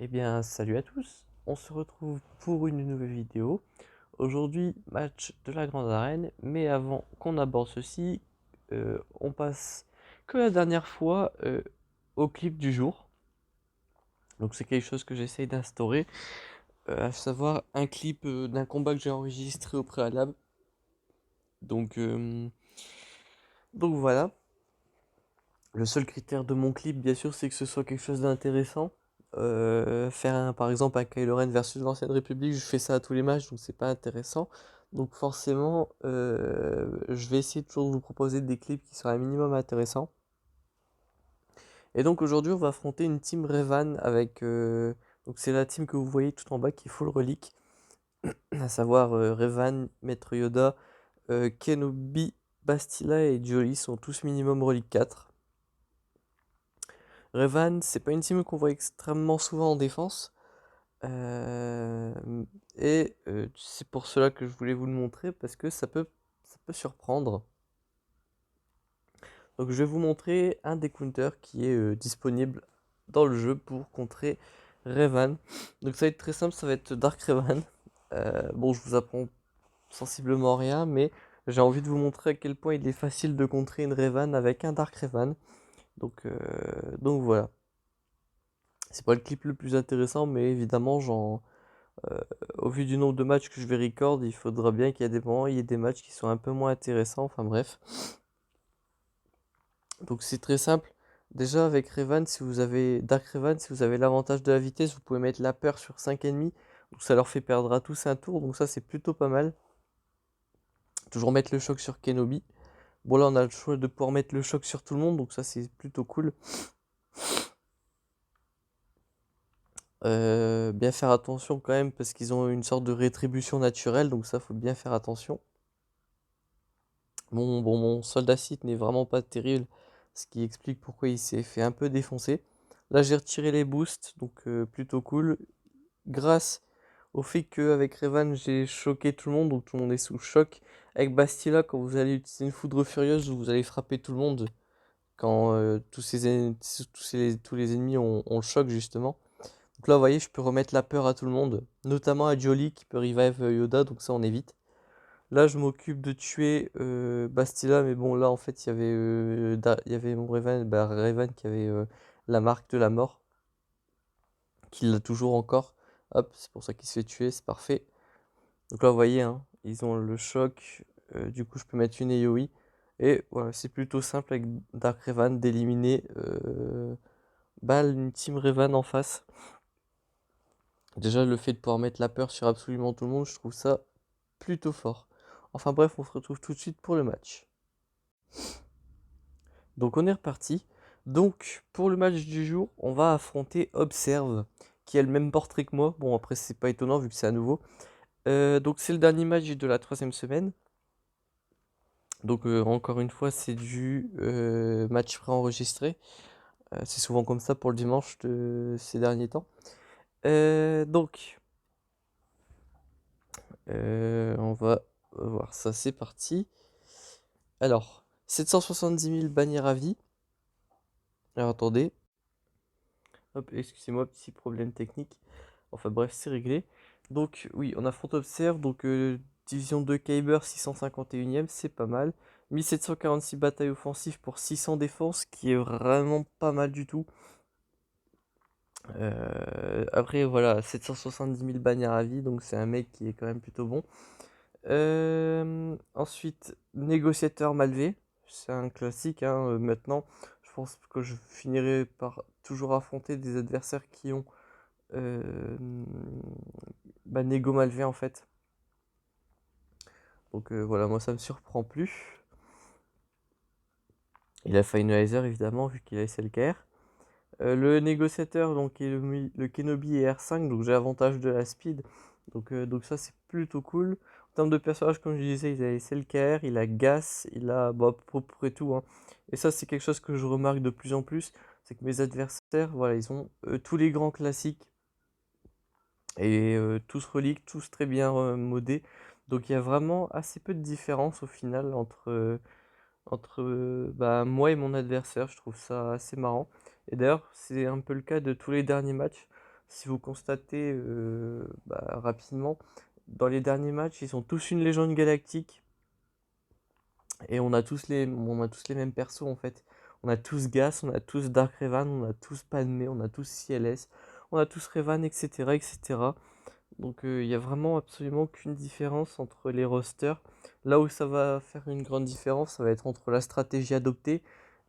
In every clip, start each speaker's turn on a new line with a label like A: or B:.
A: Eh bien, salut à tous, on se retrouve pour une nouvelle vidéo. Aujourd'hui, match de la Grande Arène, mais avant qu'on aborde ceci, on passe que la dernière fois au clip du jour. Donc c'est quelque chose que j'essaye d'instaurer, à savoir un clip d'un combat que j'ai enregistré au préalable. Donc, euh, donc voilà. Le seul critère de mon clip, bien sûr, c'est que ce soit quelque chose d'intéressant. Par exemple un Kylo Ren versus l'Ancienne République, je fais ça à tous les matchs, donc c'est pas intéressant. Donc forcément, je vais essayer toujours de vous proposer des clips qui sont un minimum intéressants. Et donc aujourd'hui, on va affronter une team Revan avec... donc c'est la team que vous voyez tout en bas qui est full relique, à savoir Revan, Maître Yoda, Kenobi, Bastila et Jolie sont tous minimum relique 4. Revan, c'est pas une team qu'on voit extrêmement souvent en défense. Euh, c'est pour cela que je voulais vous le montrer, parce que ça peut surprendre. Donc je vais vous montrer un des counters qui est disponible dans le jeu pour contrer Revan. Donc ça va être très simple, ça va être Dark Revan. Bon, je vous apprends sensiblement rien, mais j'ai envie de vous montrer à quel point il est facile de contrer une Revan avec un Dark Revan. Donc voilà. C'est pas le clip le plus intéressant, mais évidemment, euh, au vu du nombre de matchs que je vais record, il faudra bien qu'il y ait des moments, il y ait des matchs qui sont un peu moins intéressants. Enfin bref. Donc c'est très simple. Déjà avec Revan, si vous avez Dark Revan, si vous avez l'avantage de la vitesse, vous pouvez mettre la peur sur 5 ennemis. Donc ça leur fait perdre à tous un tour. Donc ça c'est plutôt pas mal. Toujours mettre le choc sur Kenobi. Bon là on a le choix de pouvoir mettre le choc sur tout le monde. Donc ça c'est plutôt cool. Bien faire attention quand même parce qu'ils ont une sorte de rétribution naturelle. Donc ça faut bien faire attention. Mon soldat Sith n'est vraiment pas terrible, ce qui explique pourquoi il s'est fait un peu défoncer. Là, j'ai retiré les boosts, donc plutôt cool. Grâce au fait qu'avec Revan, j'ai choqué tout le monde, donc tout le monde est sous choc. Avec Bastila, quand vous allez utiliser une foudre furieuse, vous allez frapper tout le monde quand tous les ennemis ont le choc, justement. Donc là, vous voyez, je peux remettre la peur à tout le monde, notamment à Jolie qui peut revive Yoda, donc ça, on évite. Là, je m'occupe de tuer Bastila, mais bon, là, en fait, il y avait mon Revan, Revan qui avait la marque de la mort, qui l'a toujours encore. Hop, c'est pour ça qu'il se fait tuer, c'est parfait. Donc là, vous voyez, hein, ils ont le choc. Du coup, je peux mettre une AoE. Et voilà, c'est plutôt simple avec Dark Revan d'éliminer une team Revan en face. Déjà, le fait de pouvoir mettre la peur sur absolument tout le monde, je trouve ça plutôt fort. Enfin bref, on se retrouve tout de suite pour le match. Donc on est reparti. Donc pour le match du jour, on va affronter Observe, qui a le même portrait que moi. Bon après c'est pas étonnant vu que c'est à nouveau. Donc c'est le dernier match de la troisième semaine. Donc encore une fois c'est du match préenregistré. C'est souvent comme ça pour le dimanche de ces derniers temps. Donc on va voir ça, c'est parti. Alors 770 000 bannières à vie. Alors attendez. Hop, excusez-moi, petit problème technique. Enfin bref, c'est réglé. Donc oui, on affronte Observe, donc division 2 Kyber 651ème, c'est pas mal. 1746 batailles offensives pour 600 défenses, qui est vraiment pas mal du tout. Après voilà, 770 000 bannières à vie, donc c'est un mec qui est quand même plutôt bon. Ensuite, négociateur Malvé, c'est un classique, hein, maintenant. Je pense que je finirai par toujours affronter des adversaires qui ont euh, Nego Malvé en fait. Donc voilà, moi ça me surprend plus. Il a Finalizer évidemment, vu qu'il a SLKR. Le négociateur, donc, est le Kenobi et R5, donc j'ai avantage de la speed. Donc ça c'est plutôt cool. En termes de personnage, comme je disais, il a SLKR, il a Gas, il a à peu près tout, hein. Et ça c'est quelque chose que je remarque de plus en plus, c'est que mes adversaires, voilà, ils ont tous les grands classiques. Et tous reliques, tous très bien modés. Donc il y a vraiment assez peu de différence au final entre moi et mon adversaire. Je trouve ça assez marrant. Et d'ailleurs, c'est un peu le cas de tous les derniers matchs. si vous constatez rapidement, dans les derniers matchs, ils sont tous une légende galactique. Et on a tous les mêmes persos en fait. On a tous Gas, on a tous Dark Revan, on a tous Padmé, on a tous CLS, on a tous Revan, etc. etc. Donc il y a vraiment absolument qu'une différence entre les rosters. Là où ça va faire une grande différence, ça va être entre la stratégie adoptée,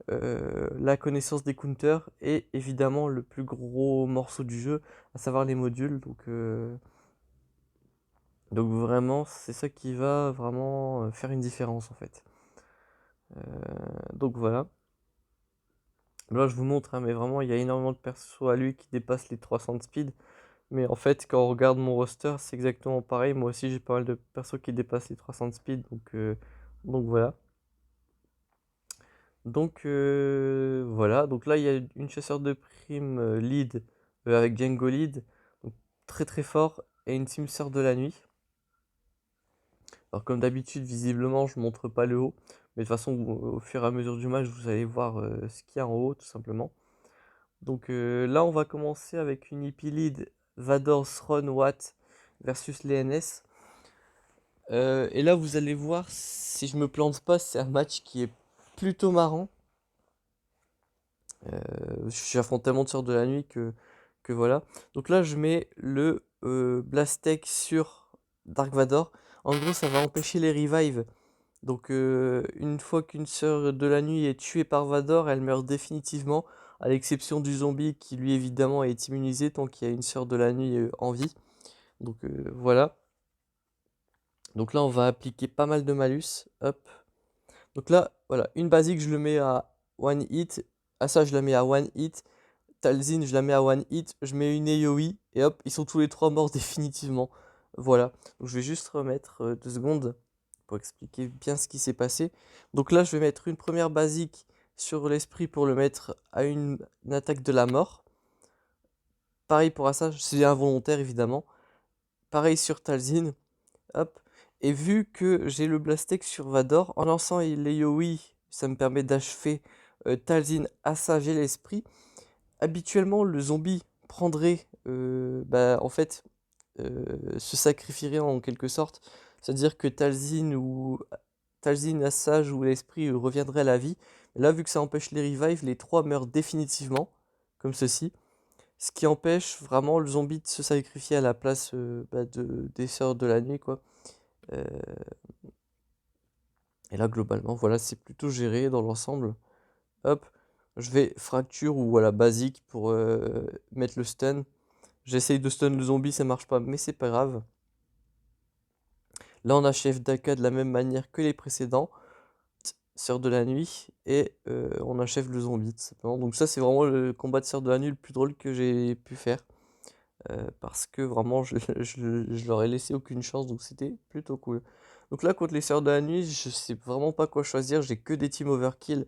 A: la connaissance des counters et évidemment le plus gros morceau du jeu, à savoir les modules. Donc vraiment, c'est ça qui va vraiment faire une différence en fait. Donc voilà. Là, je vous montre, hein, mais vraiment, il y a énormément de persos à lui qui dépassent les 300 de speed. Mais en fait, quand on regarde mon roster, c'est exactement pareil. Moi aussi, j'ai pas mal de persos qui dépassent les 300 de speed. Donc voilà. Donc voilà. Donc là, il y a une chasseur de prime lead avec Django lead. Donc, très très fort. Et une team sœur de la nuit. Alors comme d'habitude, visiblement, je montre pas le haut. Mais de toute façon, au fur et à mesure du match, vous allez voir ce qu'il y a en haut, tout simplement. Donc là, on va commencer avec une EP lead Vador, Thron, Watt versus les NS. Et là, vous allez voir, si je me plante pas, c'est un match qui est plutôt marrant. J'ai affronté tellement de sorts de la nuit que voilà. Donc là, je mets le Blastek sur Dark Vador. En gros, ça va empêcher les revives. Donc une fois qu'une sœur de la nuit est tuée par Vador, elle meurt définitivement, à l'exception du zombie qui lui évidemment est immunisé tant qu'il y a une sœur de la nuit en vie. Donc voilà. Donc là on va appliquer pas mal de malus. Hop. Donc là, voilà, une basique je le mets à one hit. À ça je la mets à one hit. Talzin je la mets à one hit. Je mets une AoE et hop, ils sont tous les trois morts définitivement. Voilà. Donc je vais juste remettre 2 secondes pour expliquer bien ce qui s'est passé. Donc là, je vais mettre une première basique sur l'esprit pour le mettre à une attaque de la mort. Pareil pour Assage, c'est involontaire évidemment. Pareil sur Talzin. Hop. Et vu que j'ai le Blastek sur Vador, en lançant les Yowie, ça me permet d'achever Talzin, Assage et l'esprit. Habituellement, le zombie prendrait, en fait, se sacrifierait en quelque sorte. C'est-à-dire que Talzin, Assage ou l'esprit reviendraient à la vie. Mais là, vu que ça empêche les revives, les trois meurent définitivement, comme ceci. Ce qui empêche vraiment le zombie de se sacrifier à la place des sœurs de la nuit, quoi. Euh, et là, globalement, voilà, c'est plutôt géré dans l'ensemble. Hop, je vais fracture ou voilà, basique pour mettre le stun. J'essaye de stun le zombie, ça marche pas, mais c'est pas grave. Là, on achève Daka de la même manière que les précédents. Sœur de la nuit et on achève le zombie tout simplement. Donc ça c'est vraiment le combat de Sœur de la nuit le plus drôle que j'ai pu faire parce que vraiment je leur ai laissé aucune chance, donc c'était plutôt cool. Donc là contre les Sœurs de la nuit, je sais vraiment pas quoi choisir, j'ai que des team overkill,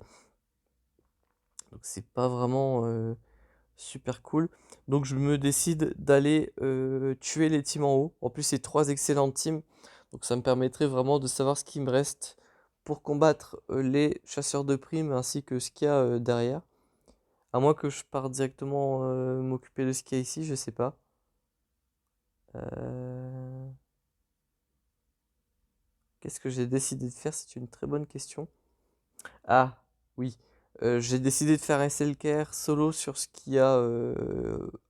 A: donc c'est pas vraiment super cool. Donc je me décide d'aller tuer les teams en haut. En plus c'est 3 excellentes teams, donc ça me permettrait vraiment de savoir ce qui me reste pour combattre les chasseurs de primes ainsi que ce qu'il y a derrière. À moins que je parte directement m'occuper de ce qu'il y a ici, je sais pas. Euh, Qu'est-ce que j'ai décidé de faire? C'est une très bonne question. Ah, oui. J'ai décidé de faire un self-care solo sur ce qu'il y a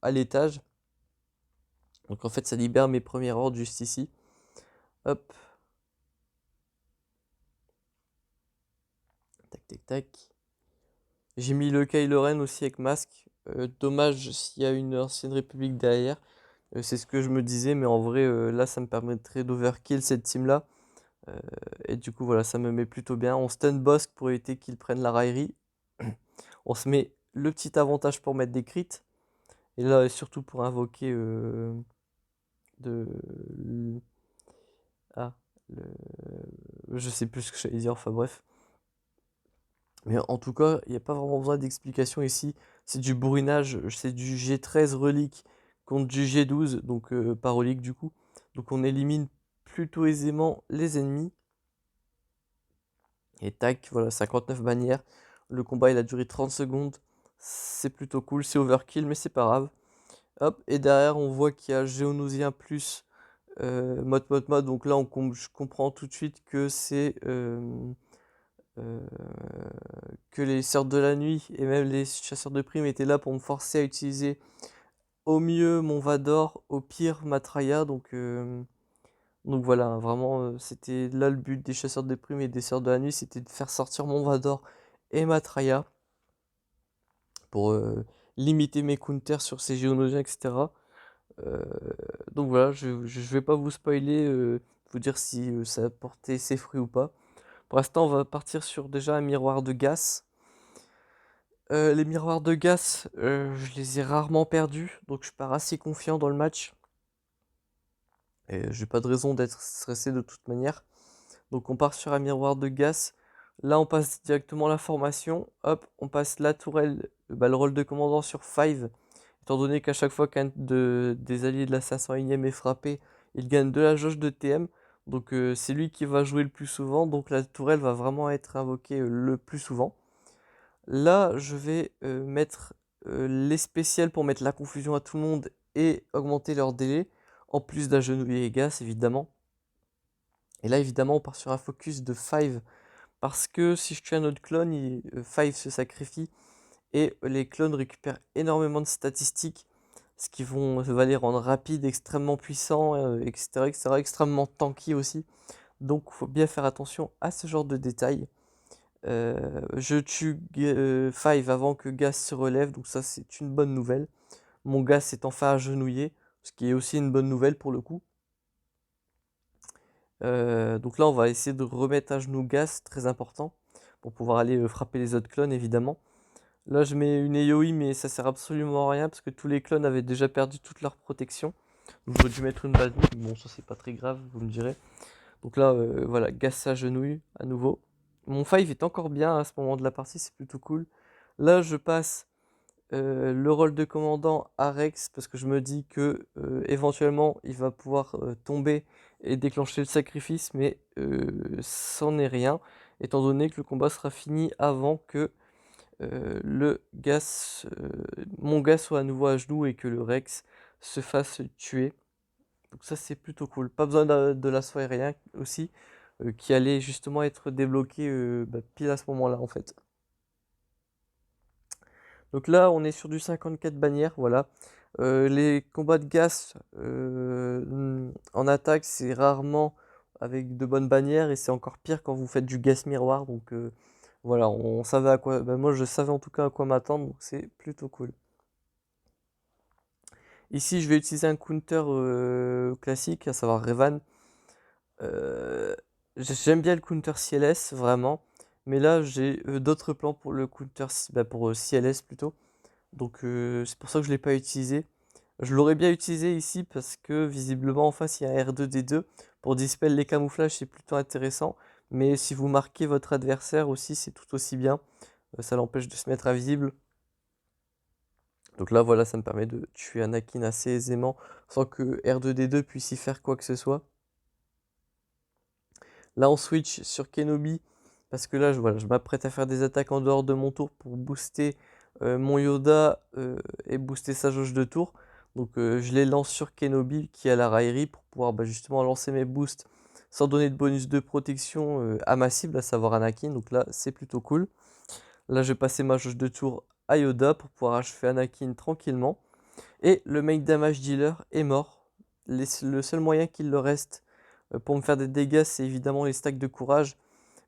A: à l'étage. Donc en fait, ça libère mes premiers ordres juste ici. Hop. Tac, tac, tac. J'ai mis le Kylo Ren aussi avec masque. Dommage s'il y a une ancienne république derrière. C'est ce que je me disais, mais en vrai, là, ça me permettrait d'overkill cette team-là. Euh, et du coup, voilà, ça me met plutôt bien. On stun Bossk pour éviter qu'il prenne la raillerie. On se met le petit avantage pour mettre des crits. Et là, surtout pour invoquer de... Ah, je sais plus ce que j'allais dire, enfin bref. Mais en tout cas, il n'y a pas vraiment besoin d'explication ici. C'est du bourrinage, c'est du G13 relique contre du G12, donc pas relique du coup. Donc on élimine plutôt aisément les ennemis. Et tac, voilà, 59 bannières. Le combat il a duré 30 secondes. C'est plutôt cool, c'est overkill, mais c'est pas grave. Hop, et derrière on voit qu'il y a Géonosien plus mode, donc là je comprends tout de suite que c'est euh, que les Sœurs de la Nuit et même les chasseurs de primes étaient là pour me forcer à utiliser au mieux mon Vador, au pire Matraya, donc voilà, hein, vraiment c'était là le but des chasseurs de primes et des Sœurs de la Nuit, c'était de faire sortir mon Vador et Matraya pour limiter mes counters sur ces Géonosiens, etc. Euh, donc voilà, je vais pas vous spoiler, vous dire si ça a porté ses fruits ou pas. Pour l'instant, on va partir sur déjà un miroir de Gas. Les miroirs de Gas, je les ai rarement perdus, donc je pars assez confiant dans le match. Et j'ai pas de raison d'être stressé de toute manière. Donc on part sur un miroir de Gas. Là, on passe directement la formation. Hop, on passe la tourelle, le rôle de commandant sur 5. Étant donné qu'à chaque fois qu'un des alliés de la 501e est frappé, il gagne de la jauge de TM. Donc c'est lui qui va jouer le plus souvent. Donc la tourelle va vraiment être invoquée le plus souvent. Là, je vais mettre les spéciales pour mettre la confusion à tout le monde et augmenter leur délai. En plus d'agenouiller Gas, évidemment. Et là, évidemment, on part sur un focus de 5. Parce que si je tue un autre clone, 5 se sacrifie. Et les clones récupèrent énormément de statistiques, ce qui va les rendre rapides, extrêmement puissants, etc., etc., extrêmement tanky aussi. Donc il faut bien faire attention à ce genre de détails. Je tue 5 avant que Gas se relève, donc ça c'est une bonne nouvelle. Mon Gas est enfin agenouillé, ce qui est aussi une bonne nouvelle pour le coup. Donc là on va essayer de remettre à genoux Gas, très important, pour pouvoir aller frapper les autres clones évidemment. Là, je mets une Aoi, mais ça sert absolument à rien parce que tous les clones avaient déjà perdu toute leur protection. Donc j'aurais dû mettre une base. Bon, ça c'est pas très grave, vous me direz. Donc là, voilà, Gas s'agenouille à nouveau. Mon 5 est encore bien à ce moment de la partie, c'est plutôt cool. Là, je passe le rôle de commandant à Rex parce que je me dis que éventuellement il va pouvoir tomber et déclencher le sacrifice, mais c'en est rien, étant donné que le combat sera fini avant que mon Gas soit à nouveau à genoux et que le Rex se fasse tuer. Donc ça c'est plutôt cool. Pas besoin de l'assaut aérien aussi, qui allait justement être débloqué pile à ce moment-là en fait. Donc là on est sur du 54 bannières, voilà. Les combats de Gas en attaque c'est rarement avec de bonnes bannières et c'est encore pire quand vous faites du Gas miroir. Donc voilà, on savait à quoi. Moi, je savais en tout cas à quoi m'attendre, donc c'est plutôt cool. Ici, je vais utiliser un counter classique, à savoir Revan. Euh, J'aime bien le counter CLS, vraiment. Mais là, j'ai d'autres plans pour le counter, pour CLS plutôt. Donc, c'est pour ça que je ne l'ai pas utilisé. Je l'aurais bien utilisé ici parce que visiblement en face, il y a un R2D2. Pour dispel les camouflages, c'est plutôt intéressant. Mais si vous marquez votre adversaire aussi, c'est tout aussi bien. Ça l'empêche de se mettre invisible. Donc là, voilà, ça me permet de tuer Anakin assez aisément sans que R2D2 puisse y faire quoi que ce soit. Là, on switch sur Kenobi parce que là, voilà, je m'apprête à faire des attaques en dehors de mon tour pour booster mon Yoda et booster sa jauge de tour. Donc je les lance sur Kenobi qui a la raillerie pour pouvoir justement lancer mes boosts sans donner de bonus de protection à ma cible, à savoir Anakin. Donc là, c'est plutôt cool. Là, je vais passer ma jauge de tour à Yoda pour pouvoir achever Anakin tranquillement. Et le main damage dealer est mort. Le seul moyen qu'il leur reste pour me faire des dégâts, c'est évidemment les stacks de courage.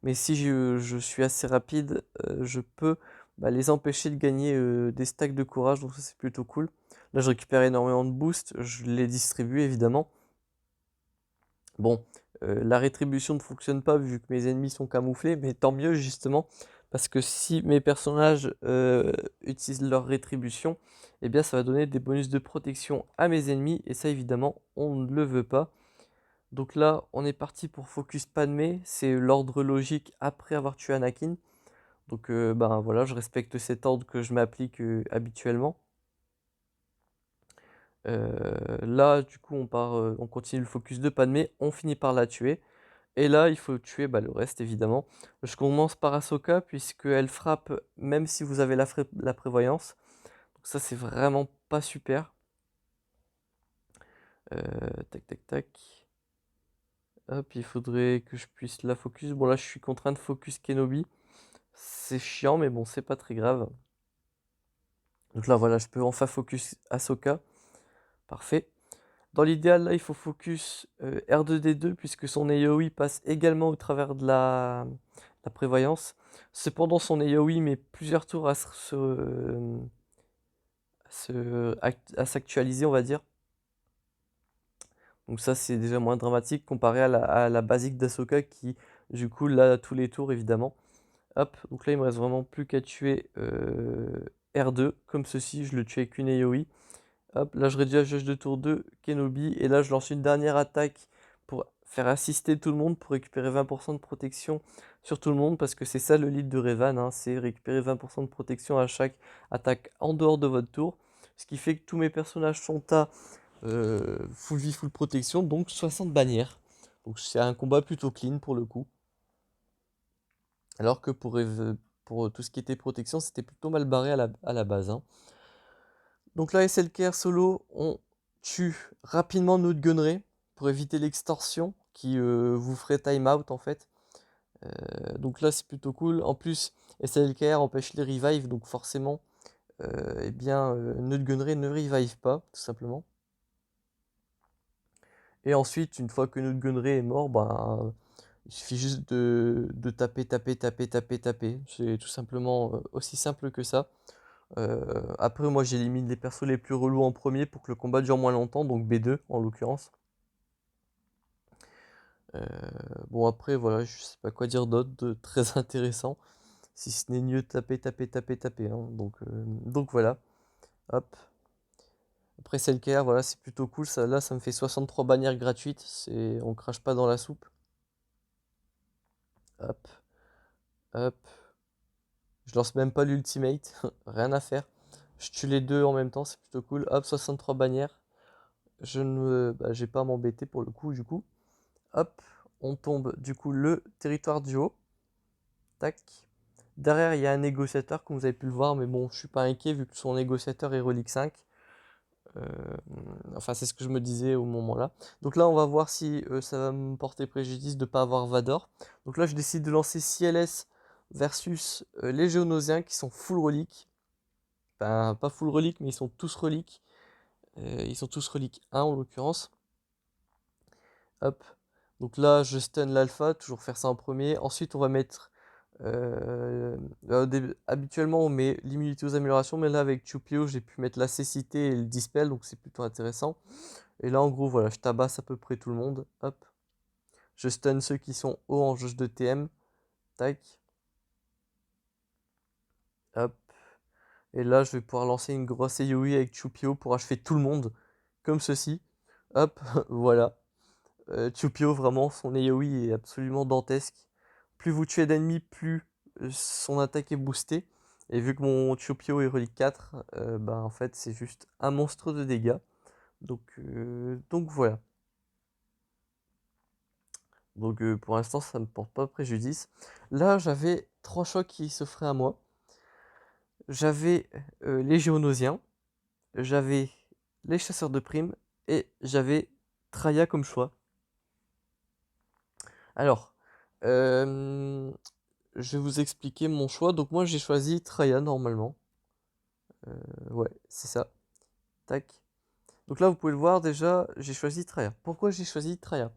A: Mais si je suis assez rapide, je peux les empêcher de gagner des stacks de courage. Donc ça c'est plutôt cool. Là je récupère énormément de boost. Je les distribue évidemment. Bon, la rétribution ne fonctionne pas vu que mes ennemis sont camouflés. Mais tant mieux justement. Parce que si mes personnages utilisent leur rétribution, eh bien ça va donner des bonus de protection à mes ennemis. Et ça évidemment, on ne le veut pas. Donc là, on est parti pour Focus Padmé. C'est l'ordre logique après avoir tué Anakin. Donc ben voilà, je respecte cet ordre que je m'applique habituellement. Là, du coup, on continue le focus de Padmé. On finit par la tuer. Et là, il faut tuer le reste, évidemment. Je commence par Ahsoka, puisqu'elle frappe même si vous avez la prévoyance. Donc ça, c'est vraiment pas super. Tac, tac, tac. Hop, il faudrait que je puisse la focus. Bon, là, je suis contraint de focus Kenobi. C'est chiant, mais bon, c'est pas très grave. Donc là, voilà, je peux enfin focus Ahsoka. Parfait. Dans l'idéal, là, il faut focus R2D2, puisque son AoE passe également au travers de la prévoyance. Cependant, son AoE met plusieurs tours à s'actualiser, on va dire. Donc ça, c'est déjà moins dramatique comparé à la basique d'Ahsoka qui, du coup, l'a tous les tours, évidemment. Hop, donc là, il me reste vraiment plus qu'à tuer R2, comme ceci, je le tue avec une AoE. Hop, là, je réduis la jauge de tour 2, Kenobi, et là, je lance une dernière attaque pour faire assister tout le monde, pour récupérer 20% de protection sur tout le monde, parce que c'est ça le lead de Revan, hein, c'est récupérer 20% de protection à chaque attaque en dehors de votre tour, ce qui fait que tous mes personnages sont à full vie, full protection, donc 60 bannières. Donc c'est un combat plutôt clean pour le coup. Alors que pour tout ce qui était protection, c'était plutôt mal barré à la base, hein. Donc là, SLKR solo, on tue rapidement notre gunnery pour éviter l'extorsion qui vous ferait time out en fait. Donc là, c'est plutôt cool. En plus, SLKR empêche les revives, donc forcément, eh bien, notre gunnery ne revive pas, tout simplement. Et ensuite, une fois que notre gunnery est mort, ben, il suffit juste de taper, taper, taper, taper, taper. C'est tout simplement aussi simple que ça. Après, moi, j'élimine les persos les plus relous en premier pour que le combat dure moins longtemps, donc B2 en l'occurrence. Bon, après, voilà, je sais pas quoi dire d'autre de très intéressant, si ce n'est mieux taper, taper, taper, taper, hein. Donc voilà, hop. Après, Selker, voilà, c'est plutôt cool. Ça, là, ça me fait 63 bannières gratuites. On crache pas dans la soupe. Hop, hop. Je lance même pas l'ultimate, rien à faire. Je tue les deux en même temps, c'est plutôt cool. Hop, 63 bannières. J'ai pas à m'embêter pour le coup, du coup. Hop, on tombe du coup le territoire du haut. Tac. Derrière, il y a un négociateur, comme vous avez pu le voir, mais bon, je suis pas inquiet vu que son négociateur est relique 5. Enfin, c'est ce que je me disais au moment-là. Donc là, on va voir si ça va me porter préjudice de ne pas avoir Vador. Donc là, je décide de lancer CLS versus les Géonosiens qui sont full relique. Enfin, pas full relique, mais ils sont tous reliques. Ils sont tous reliques 1 en l'occurrence. Hop. Donc là, je stun l'alpha, toujours faire ça en premier. Ensuite, on va mettre... habituellement, on met l'immunité aux améliorations, mais là, avec Chupio, j'ai pu mettre la cécité et le dispel, donc c'est plutôt intéressant. Et là, en gros, voilà, je tabasse à peu près tout le monde. Hop. Je stun ceux qui sont hauts en jauge de TM. Tac. Hop. Et là, je vais pouvoir lancer une grosse AoE avec Chupio pour achever tout le monde. Comme ceci. Hop, voilà. Chupio, vraiment, son AoE est absolument dantesque. Plus vous tuez d'ennemis, plus son attaque est boostée. Et vu que mon Chupio est relique 4, bah, en fait, c'est juste un monstre de dégâts. Donc voilà. Donc pour l'instant, ça ne me porte pas préjudice. Là, j'avais 3 choix qui s'offraient à moi. J'avais les Géonosiens, j'avais les chasseurs de primes et j'avais Traya comme choix. Alors, je vais vous expliquer mon choix. Donc moi, j'ai choisi Traya normalement. Ouais, c'est ça. Tac. Donc là, vous pouvez le voir déjà, j'ai choisi Traya. Pourquoi j'ai choisi Traya?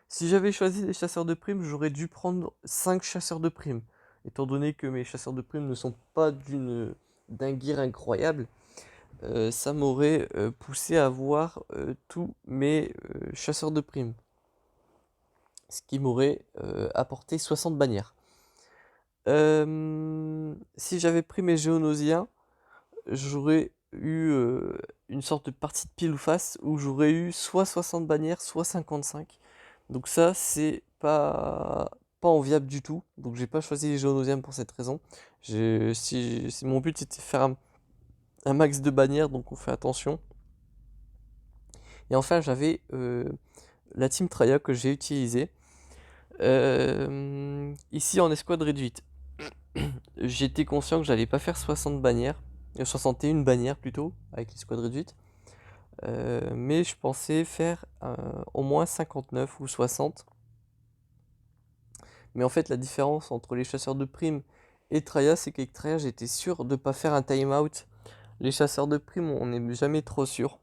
A: Si j'avais choisi les chasseurs de primes, j'aurais dû prendre 5 chasseurs de primes. Étant donné que mes chasseurs de primes ne sont pas d'un gear incroyable, ça m'aurait poussé à avoir tous mes chasseurs de primes. Ce qui m'aurait apporté 60 bannières. Si j'avais pris mes Géonosiens, j'aurais eu une sorte de partie de pile ou face où j'aurais eu soit 60 bannières, soit 55. Donc ça, c'est pas enviable du tout. Donc j'ai pas choisi les Géonosiens pour cette raison. Si mon but c'était de faire un max de bannières, donc on fait attention. Et enfin, j'avais la Team Traya que j'ai utilisée. Ici en escouade réduite. J'étais conscient que j'allais pas faire 60 bannières. 61 bannières plutôt, avec l'escouade réduite. mais je pensais faire au moins 59 ou 60. Mais en fait, la différence entre les chasseurs de primes et Traya, c'est qu'avec Traya, j'étais sûr de ne pas faire un timeout. Les chasseurs de primes, on n'est jamais trop sûr.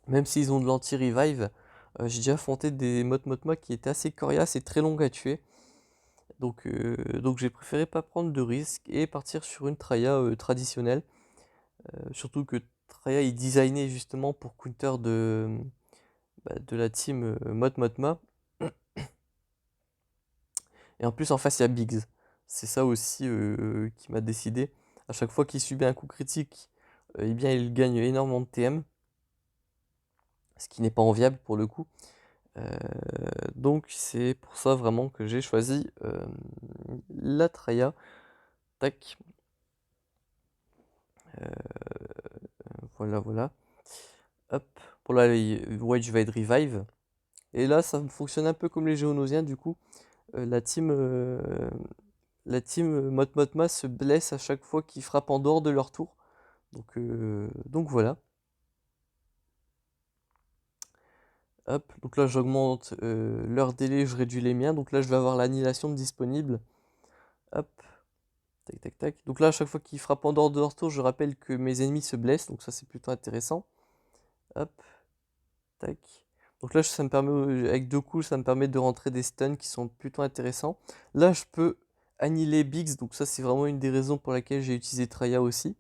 A: Même s'ils ont de l'anti-revive, j'ai déjà affronté des Motma qui étaient assez coriaces et très longues à tuer. Donc j'ai préféré pas prendre de risques et partir sur une Traya traditionnelle. Surtout que Traya est designé justement pour counter de la team Motma. Et en plus, en face, il y a Biggs. C'est ça aussi qui m'a décidé. À chaque fois qu'il subit un coup critique, eh bien, il gagne énormément de TM. Ce qui n'est pas enviable pour le coup. Donc c'est pour ça vraiment que j'ai choisi la Traya. Tac. Voilà, voilà. Hop. Pour la Wedge va être revive. Et là, ça fonctionne un peu comme les Géonosiens, du coup. La team Motma se blesse à chaque fois qu'ils frappent en dehors de leur tour. Donc voilà. Hop, donc là j'augmente leur délai, je réduis les miens. Donc là je vais avoir l'annihilation disponible. Hop, tac tac tac. Donc là à chaque fois qu'ils frappent en dehors de leur tour, je rappelle que mes ennemis se blessent. Donc ça c'est plutôt intéressant. Hop, tac. Donc là ça me permet, avec 2 coups, ça me permet de rentrer des stuns qui sont plutôt intéressants. Là je peux annihiler Biggs. Donc ça c'est vraiment une des raisons pour laquelle j'ai utilisé Traya aussi.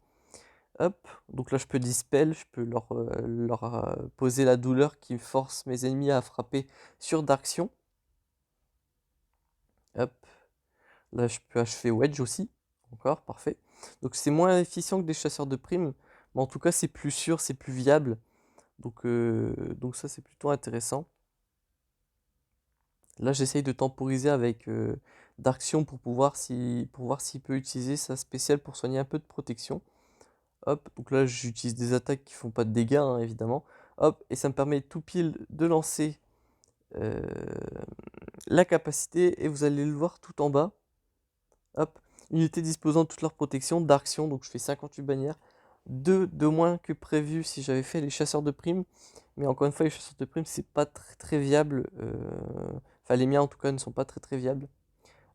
A: Hop, donc là je peux dispel, je peux leur poser la douleur qui force mes ennemis à frapper sur Darksion. Hop, là je peux achever Wedge aussi, encore, parfait. Donc c'est moins efficient que des chasseurs de primes, mais en tout cas c'est plus sûr, c'est plus viable. Donc ça c'est plutôt intéressant. Là j'essaye de temporiser avec Darksion pour voir s'il peut utiliser sa spéciale pour soigner un peu de protection. Hop, donc là j'utilise des attaques qui font pas de dégâts, hein, évidemment. Hop, et ça me permet tout pile de lancer euh, la capacité, et vous allez le voir tout en bas. Hop, unité disposant de toute leur protection, d'Arction, donc je fais 58 bannières. 2 de moins que prévu si j'avais fait les chasseurs de primes. Mais encore une fois, les chasseurs de primes, c'est pas très viable. Enfin, les miens en tout cas ne sont pas très viables.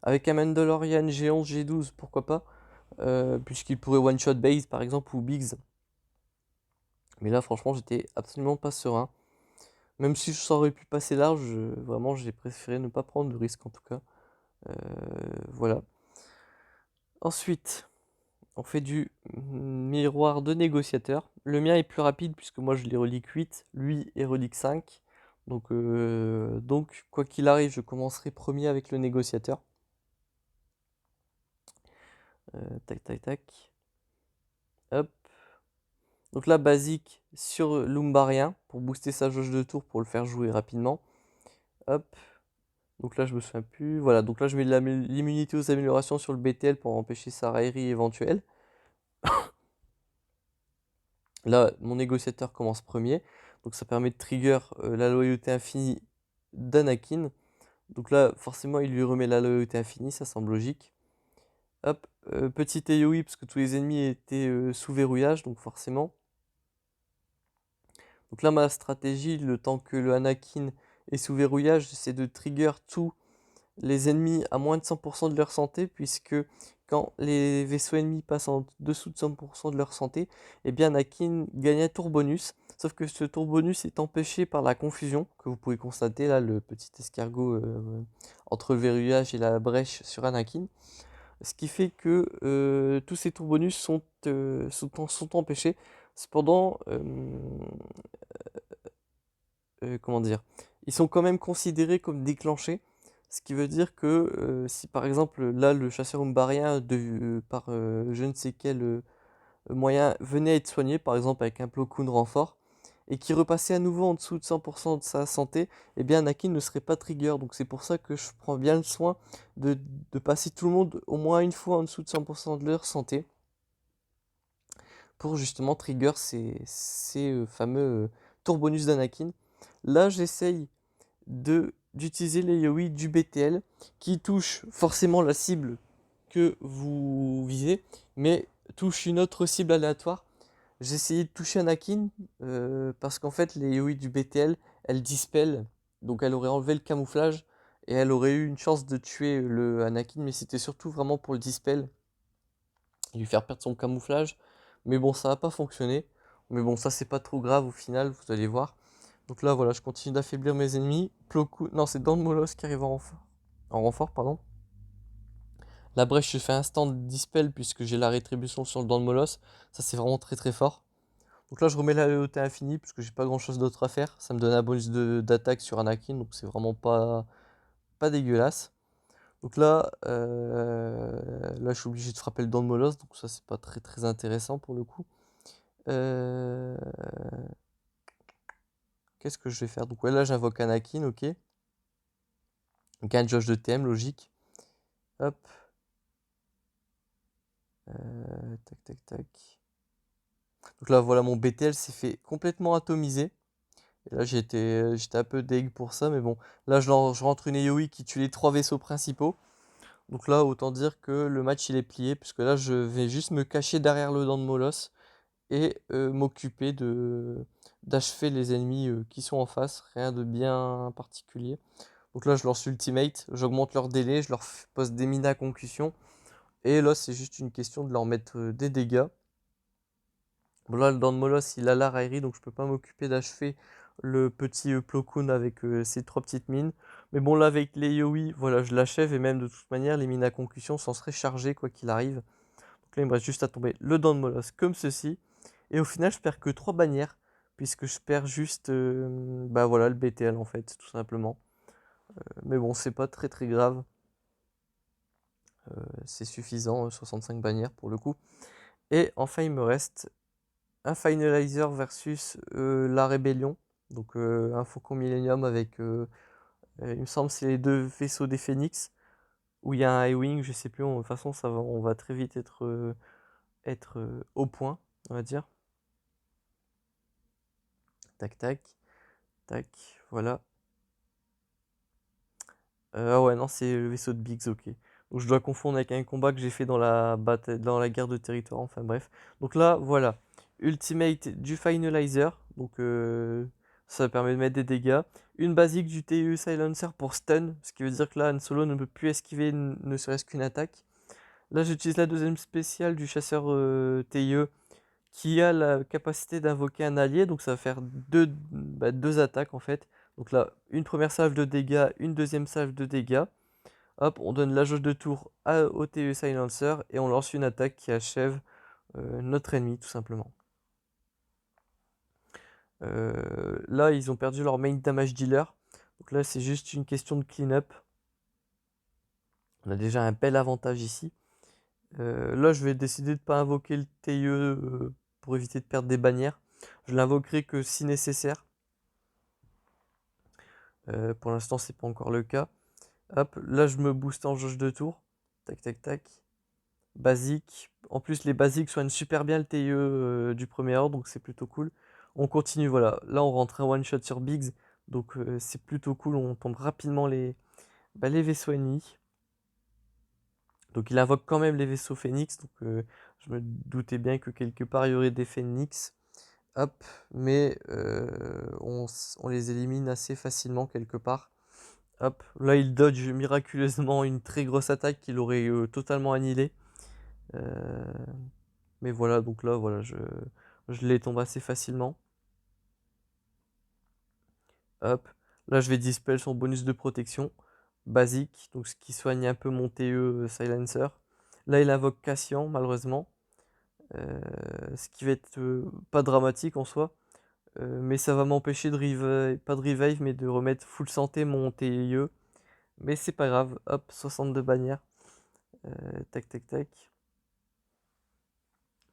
A: Avec un Mandalorian G11, G12, pourquoi pas, puisqu'il pourrait one-shot base par exemple ou Biggs. Mais là, franchement, j'étais absolument pas serein. Même si ça aurait pu passer large, vraiment, j'ai préféré ne pas prendre de risque en tout cas. Voilà. Ensuite, on fait du miroir de négociateur. Le mien est plus rapide puisque moi je l'ai relique 8, lui est relique 5. Donc quoi qu'il arrive, je commencerai premier avec le négociateur. Tac, tac, tac. Hop. Donc là, basique sur Lumbarien pour booster sa jauge de tour pour le faire jouer rapidement. Hop. Donc là, je me souviens plus. Voilà, donc là, je mets l'immunité aux améliorations sur le BTL pour empêcher sa raillerie éventuelle. Là, mon négociateur commence premier. Donc ça permet de trigger la loyauté infinie d'Anakin. Donc là, forcément, il lui remet la loyauté infinie, ça semble logique. Hop, petit AoE, parce que tous les ennemis étaient sous verrouillage, donc forcément. Donc là, ma stratégie, le temps que le Anakin est sous verrouillage, c'est de trigger tous les ennemis à moins de 100% de leur santé, puisque quand les vaisseaux ennemis passent en dessous de 100% de leur santé, eh bien Anakin gagne un tour bonus. Sauf que ce tour bonus est empêché par la confusion, que vous pouvez constater là, le petit escargot entre le verrouillage et la brèche sur Anakin. Ce qui fait que tous ces tours bonus sont empêchés. Cependant, comment dire, ils sont quand même considérés comme déclenchés. Ce qui veut dire que si par exemple là le chasseur umbarien par je ne sais quel moyen venait à être soigné, par exemple avec un Plo Koon renfort, et qui repassait à nouveau en dessous de 100% de sa santé, eh bien Anakin ne serait pas trigger. Donc c'est pour ça que je prends bien le soin de passer tout le monde au moins une fois en dessous de 100% de leur santé, pour justement trigger ces fameux tours bonus d'Anakin. Là j'essaye d'utiliser les yaoi du BTL qui touche forcément la cible que vous visez, mais touche une autre cible aléatoire. j'ai essayé de toucher Anakin parce qu'en fait les Yoi du BTL, elles dispellent, donc elle aurait enlevé le camouflage et elle aurait eu une chance de tuer le Anakin, mais c'était surtout vraiment pour le dispel et lui faire perdre son camouflage. Mais bon, ça n'a pas fonctionné. Mais bon, ça c'est pas trop grave au final, vous allez voir. Donc là voilà, je continue d'affaiblir mes ennemis. Plo Koon, non c'est Dan Molos qui arrive en renfort, pardon. La brèche, je fais instant dispel puisque j'ai la rétribution sur le Dan Molos. Ça c'est vraiment très très fort. Donc là, je remets la loyauté infinie puisque j'ai pas grand chose d'autre à faire. Ça me donne un bonus d'attaque sur Anakin, donc c'est vraiment pas dégueulasse. Donc là, je suis obligé de frapper le dent de Molos, donc ça c'est pas très très intéressant pour le coup. Euh, Qu'est-ce que je vais faire? Donc ouais, là j'invoque Anakin, ok. Donc un jauge de TM, logique. Hop. Tac tac tac. Donc là voilà, mon BTL s'est fait complètement atomiser. Et là j'étais un peu deg pour ça, mais bon. Là je rentre une AoE qui tue les 3 vaisseaux principaux. Donc là autant dire que le match il est plié, puisque là je vais juste me cacher derrière le dent de Molos et m'occuper d'achever les ennemis qui sont en face. Rien de bien particulier. Donc là je lance ultimate, j'augmente leur délai, je leur pose des mines à concussion. Et là c'est juste une question de leur mettre des dégâts. Bon là le dent de Molos il a la raillerie, donc je peux pas m'occuper d'achever le petit Plo Koon avec ses 3 petites mines. Mais bon là avec les Yowie, voilà je l'achève, et même de toute manière les mines à concussion s'en seraient chargées quoi qu'il arrive. Donc là il me reste juste à tomber le dent de Molos comme ceci. Et au final je perds que 3 bannières, puisque je perds juste bah voilà le BTL en fait tout simplement. Mais bon c'est pas très très grave. C'est suffisant, 65 bannières pour le coup. Et enfin il me reste un Finalizer versus la Rébellion. Donc un Faucon Millennium avec, il me semble, c'est les deux vaisseaux des Phoenix. Où il y a un High-Wing, je sais plus, de toute façon on va très vite être au point, on va dire. Tac tac, tac, voilà. Ah ouais, non, c'est le vaisseau de Biggs, ok. Donc je dois confondre avec un combat que j'ai fait dans la bataille, dans la guerre de territoire, enfin bref. Donc là, voilà. Ultimate du Finalizer, donc ça permet de mettre des dégâts. Une basique du TE Silencer pour stun, ce qui veut dire que là, Han Solo ne peut plus esquiver ne serait-ce qu'une attaque. Là, j'utilise la deuxième spéciale du chasseur TIE qui a la capacité d'invoquer un allié, donc ça va faire deux attaques en fait. Donc là, une première salve de dégâts, une deuxième salve de dégâts. Hop, on donne la jauge de tour au TE Silencer et on lance une attaque qui achève notre ennemi tout simplement. Là, ils ont perdu leur main damage dealer. Donc là, c'est juste une question de clean-up. On a déjà un bel avantage ici. Là, je vais décider de ne pas invoquer le TIE pour éviter de perdre des bannières. Je l'invoquerai que si nécessaire. Pour l'instant, c'est pas encore le cas. Hop, là, je me booste en jauge de tour. Tac, tac, tac. Basique. En plus, les basiques soignent super bien le TIE du premier ordre, donc c'est plutôt cool. On continue, voilà. Là, on rentre un one-shot sur Biggs, donc c'est plutôt cool. On tombe rapidement les vaisseaux ennemis. Donc il invoque quand même les vaisseaux Phoenix, donc je me doutais bien que quelque part il y aurait des Phoenix. Hop, mais on les élimine assez facilement quelque part. Hop, là il dodge miraculeusement une très grosse attaque qu'il aurait totalement annihilée. Mais voilà, donc là voilà, je les tombe assez facilement. Hop, là je vais dispel son bonus de protection basique, donc ce qui soigne un peu mon TE Silencer. Là il invoque Cassian malheureusement. Ce qui va être pas dramatique en soi, mais ça va m'empêcher de revive, pas de revive, mais de remettre full santé mon TIE. Mais c'est pas grave, hop, 62 bannières. Tac tac tac.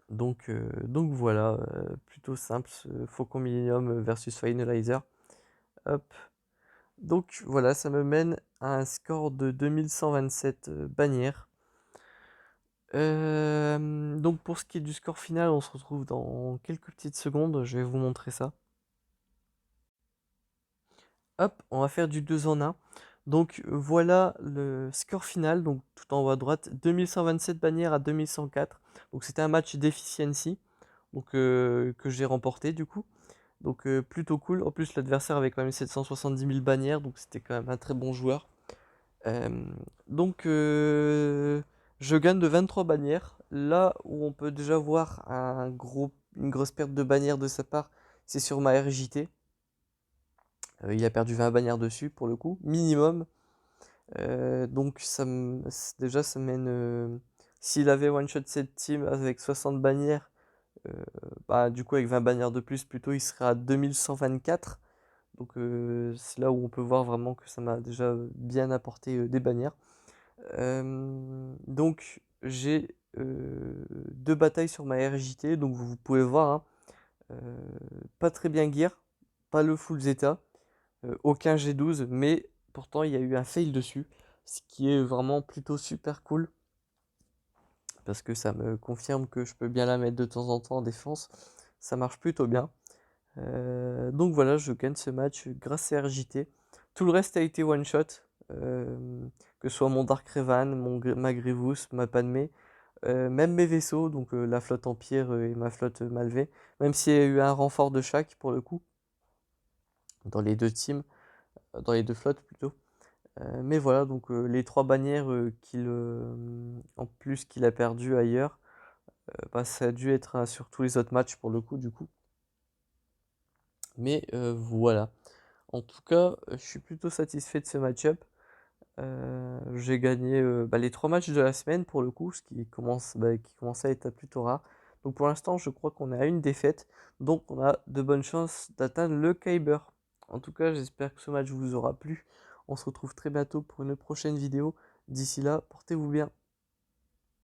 A: Donc voilà, plutôt simple, ce Faucon Millennium versus Finalizer. Hop. Donc voilà, ça me mène à un score de 2127 bannières. Donc pour ce qui est du score final, on se retrouve dans quelques petites secondes, je vais vous montrer ça. Hop, on va faire du 2 en 1. Donc voilà le score final, donc tout en haut à droite, 2127 bannières à 2104. Donc c'était un match d'efficiency. donc que j'ai remporté du coup. Donc plutôt cool. En plus l'adversaire avait quand même 770 000 bannières, donc c'était quand même un très bon joueur. Euh, donc je gagne de 23 bannières. Là où on peut déjà voir une grosse perte de bannières de sa part, c'est sur ma RJT. Il a perdu 20 bannières dessus pour le coup, minimum. Donc déjà ça mène... s'il avait one-shot cette team avec 60 bannières, euh, bah, du coup avec 20 bannières de plus plutôt, il serait à 2124. Donc c'est là où on peut voir vraiment que ça m'a déjà bien apporté des bannières. Donc j'ai deux batailles sur ma RJT, donc vous pouvez voir, hein, pas très bien gear, pas le full Zeta, aucun G12, mais pourtant il y a eu un fail dessus, ce qui est vraiment plutôt super cool, parce que ça me confirme que je peux bien la mettre de temps en temps en défense, ça marche plutôt bien. Donc voilà, je gagne ce match grâce à RJT. Tout le reste a été one shot, que ce soit mon Dark Revan, ma Grievous, ma Padmé, même mes vaisseaux, donc la flotte Empire et ma flotte Malvé, même s'il y a eu un renfort de chaque pour le coup, dans les deux teams, dans les deux flottes plutôt. Mais voilà, donc les trois bannières en plus qu'il a perdu ailleurs, bah, ça a dû être sur tous les autres matchs pour le coup du coup. Mais voilà. En tout cas, je suis plutôt satisfait de ce match-up. J'ai gagné bah, les trois matchs de la semaine pour le coup, ce qui commence à être plutôt rare. Donc pour l'instant, je crois qu'on est à une défaite, donc on a de bonnes chances d'atteindre le Kyber. En tout cas, j'espère que ce match vous aura plu. On se retrouve très bientôt pour une prochaine vidéo. D'ici là, portez-vous bien.